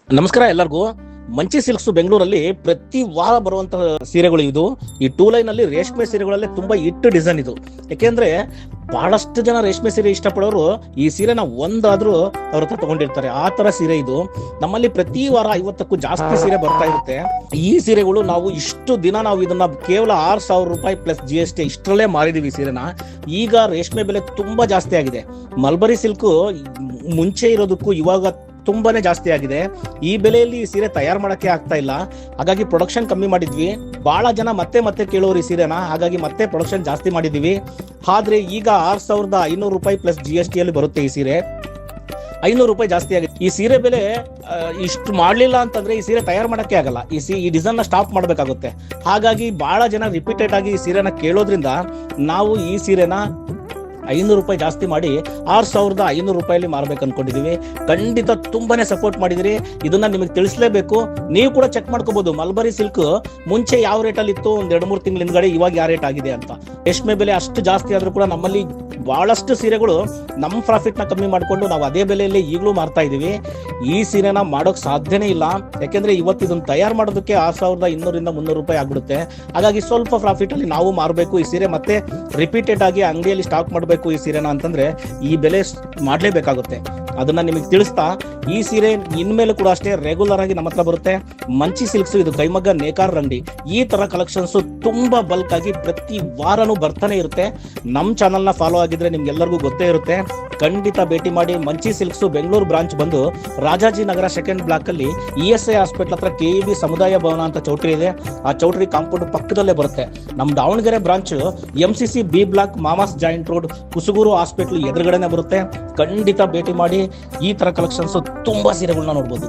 ನಮಸ್ಕಾರ ಎಲ್ಲರಿಗೂ. ಮಂಚಿ ಸಿಲ್ಕ್ಸ್ ಬೆಂಗಳೂರಲ್ಲಿ ಪ್ರತಿ ವಾರ ಬರುವಂತಹ ಸೀರೆಗಳು ಇದು. ಈ ಟೂ ಲೈನ್ ಅಲ್ಲಿ ರೇಷ್ಮೆ ಸೀರೆಗಳಲ್ಲಿ ತುಂಬಾ ಹಿಟ್ ಡಿಸೈನ್ ಇದು. ಯಾಕೆಂದ್ರೆ ಬಹಳಷ್ಟು ಜನ ರೇಷ್ಮೆ ಸೀರೆ ಇಷ್ಟಪಡೋರು ಈ ಸೀರೆನ ಒಂದಾದ್ರೂ ಅವ್ರ ಹತ್ರ ತಗೊಂಡಿರ್ತಾರೆ. ಆ ತರ ಸೀರೆ ಇದು. ನಮ್ಮಲ್ಲಿ ಪ್ರತಿ ವಾರ 50ಕ್ಕೂ ಜಾಸ್ತಿ ಸೀರೆ ಬರ್ತಾ ಇರುತ್ತೆ. ಈ ಸೀರೆಗಳು ನಾವು ಇಷ್ಟು ದಿನ ನಾವು ಇದನ್ನ ಕೇವಲ 6,000 ರೂಪಾಯಿ ಪ್ಲಸ್ GST ಇಷ್ಟರಲ್ಲೇ ಮಾರಿದೀವಿ ಈ ಸೀರೆನ. ಈಗ ರೇಷ್ಮೆ ಬೆಲೆ ತುಂಬಾ ಜಾಸ್ತಿ ಆಗಿದೆ. ಮಲ್ಬರಿ ಸಿಲ್ಕ್ ಮುಂಚೆ ಇರೋದಕ್ಕೂ ಇವಾಗ ತುಂಬಾನೇ ಜಾಸ್ತಿ ಆಗಿದೆ. ಈ ಬೆಲೆಯಲ್ಲಿ ಈ ಸೀರೆ ತಯಾರು ಮಾಡಕ್ಕೆ ಆಗ್ತಾ ಇಲ್ಲ. ಹಾಗಾಗಿ ಪ್ರೊಡಕ್ಷನ್ ಕಮ್ಮಿ ಮಾಡಿದ್ವಿ. ಬಹಳ ಜನ ಮತ್ತೆ ಕೇಳೋರು ಈ ಸೀರೆನ. ಹಾಗಾಗಿ ಮತ್ತೆ ಪ್ರೊಡಕ್ಷನ್ ಜಾಸ್ತಿ ಮಾಡಿದೀವಿ. ಆದ್ರೆ ಈಗ 6,500 ರೂಪಾಯಿ ಪ್ಲಸ್ GST ಅಲ್ಲಿ ಬರುತ್ತೆ ಈ ಸೀರೆ. 500 ರೂಪಾಯಿ ಜಾಸ್ತಿ ಆಗಿದೆ. ಈ ಸೀರೆ ಬೆಲೆ ಇಷ್ಟು ಮಾಡ್ಲಿಲ್ಲ ಅಂತಂದ್ರೆ ಈ ಸೀರೆ ತಯಾರು ಮಾಡಕ್ಕೆ ಆಗಲ್ಲ. ಈ ಡಿಸೈನ್ ನ ಸ್ಟಾಪ್ ಮಾಡ್ಬೇಕಾಗುತ್ತೆ. ಹಾಗಾಗಿ ಬಹಳ ಜನ ರಿಪೀಟೆಡ್ ಆಗಿ ಈ ಸೀರೆನ ಕೇಳೋದ್ರಿಂದ ನಾವು ಈ ಸೀರೆನ 500 ರೂಪಾಯಿ ಜಾಸ್ತಿ ಮಾಡಿ 6,500 ರೂಪಾಯಲ್ಲಿ ಮಾರ್ಬೇಕು ಅನ್ಕೊಂಡಿದೀವಿ. ಖಂಡಿತ ತುಂಬಾನೇ ಸಪೋರ್ಟ್ ಮಾಡಿದಿರಿ. ಇದನ್ನ ನಿಮಗೆ ತಿಳಿಸ್ಲೇಬೇಕು. ನೀವು ಕೂಡ ಚೆಕ್ ಮಾಡ್ಕೋಬಹುದು ಮಲ್ಬರಿ ಸಿಲ್ಕ್ ಮುಂಚೆ ಯಾವ ರೇಟ್ ಅಲ್ಲಿ ಇತ್ತು, ಒಂದ್ 2-3 ತಿಂಗಳ ಹಿಂದ್ಗಡೆ ಇವಾಗ ಯಾವ ರೇಟ್ ಆಗಿದೆ ಅಂತ. ರೇಷ್ಮೆ ಬೆಲೆ ಅಷ್ಟು ಜಾಸ್ತಿ ಆದ್ರೂ ಕೂಡ ನಮ್ಮಲ್ಲಿ ಬಹಳಷ್ಟು ಸೀರೆಗಳು ನಮ್ಮ ಪ್ರಾಫಿಟ್ ನ ಕಮ್ಮಿ ಮಾಡ್ಕೊಂಡು ನಾವು ಅದೇ ಬೆಲೆಯಲ್ಲಿ ಈಗಲೂ ಮಾರ್ತಾ ಇದೀವಿ. ಈ ಸೀರೆನ ಮಾಡೋಕ್ ಸಾಧ್ಯನೇ ಇಲ್ಲ. ಯಾಕೆಂದ್ರೆ ಇವತ್ತು ಇದನ್ನ ತಯಾರು ಮಾಡೋದಕ್ಕೆ 6,200ರಿಂದ 300 ರೂಪಾಯಿ ಆಗ್ಬಿಡುತ್ತೆ. ಹಾಗಾಗಿ ಸ್ವಲ್ಪ ಪ್ರಾಫಿಟ್ ಅಲ್ಲಿ ನಾವು ಮಾರಬೇಕು ಈ ಸೀರೆ. ಮತ್ತೆ ರಿಪೀಟೆಡ್ ಆಗಿ ಅಂಗಡಿಯಲ್ಲಿ ಸ್ಟಾಕ್ ಮಾಡಬೇಕು ಈ ಸೀರೆನ ಅಂತಂದ್ರೆ ಈ ಬೆಲೆ ಮಾಡ್ಲೇಬೇಕಾಗುತ್ತೆ. ಅದನ್ನ ನಿಮಗೆ ತಿಳಿಸ್ತಾ, ಈ ಸೀರೆ ಇನ್ಮೇಲೆ ಕೂಡ ಅಷ್ಟೇ ರೆಗ್ಯುಲರ್ ಆಗಿ ನಮ್ಮ ಹತ್ರ ಬರುತ್ತೆ. ಮಂಚಿ ಸಿಲ್ಕ್ಸ್ ಇದು ಕೈಮಗ್ಗ ನೇಕಾರ ಅಂಗಡಿ. ಈ ತರ ಕಲೆಕ್ಷನ್ಸ್ ತುಂಬಾ ಬಲ್ಕ್ ಆಗಿ ಪ್ರತಿ ವಾರನೂ ಬರ್ತಾನೆ ಇರುತ್ತೆ. ನಮ್ ಚಾನಲ್ ನ ಫಾಲೋ ಆಗಿದ್ರೆ ನಿಮ್ಗೆಲ್ಲರಿಗೂ ಗೊತ್ತೇ ಇರುತ್ತೆ. ಖಂಡಿತ ಭೇಟಿ ಮಾಡಿ. ಮಂಚಿ ಸಿಲ್ಕ್ಸ್ ಬೆಂಗಳೂರು ಬ್ರಾಂಚ್ ಬಂದು ರಾಜಾಜಿನಗರ 2nd ಬ್ಲಾಕ್ ಅಲ್ಲಿ ESI ಹಾಸ್ಪಿಟಲ್ ಹತ್ರ KEB ಸಮುದಾಯ ಭವನ ಅಂತ ಚೌಟ್ರಿ ಇದೆ. ಆ ಚೌಟ್ರಿ ಕಾಂಪೌಂಡ್ ಪಕ್ಕದಲ್ಲೇ ಬರುತ್ತೆ. ನಮ್ Davanagere branch MCC B block mama's joint road Kusuguru hospital ಎದುರುಗಡೆನೆ ಬರುತ್ತೆ. ಖಂಡಿತ ಭೇಟಿ ಮಾಡಿ. ಈ ತರ ಕಲೆಕ್ಷನ್ಸ್ ತುಂಬಾ ಸೀರೆಗಳನ್ನ ನೋಡ್ಬೋದು.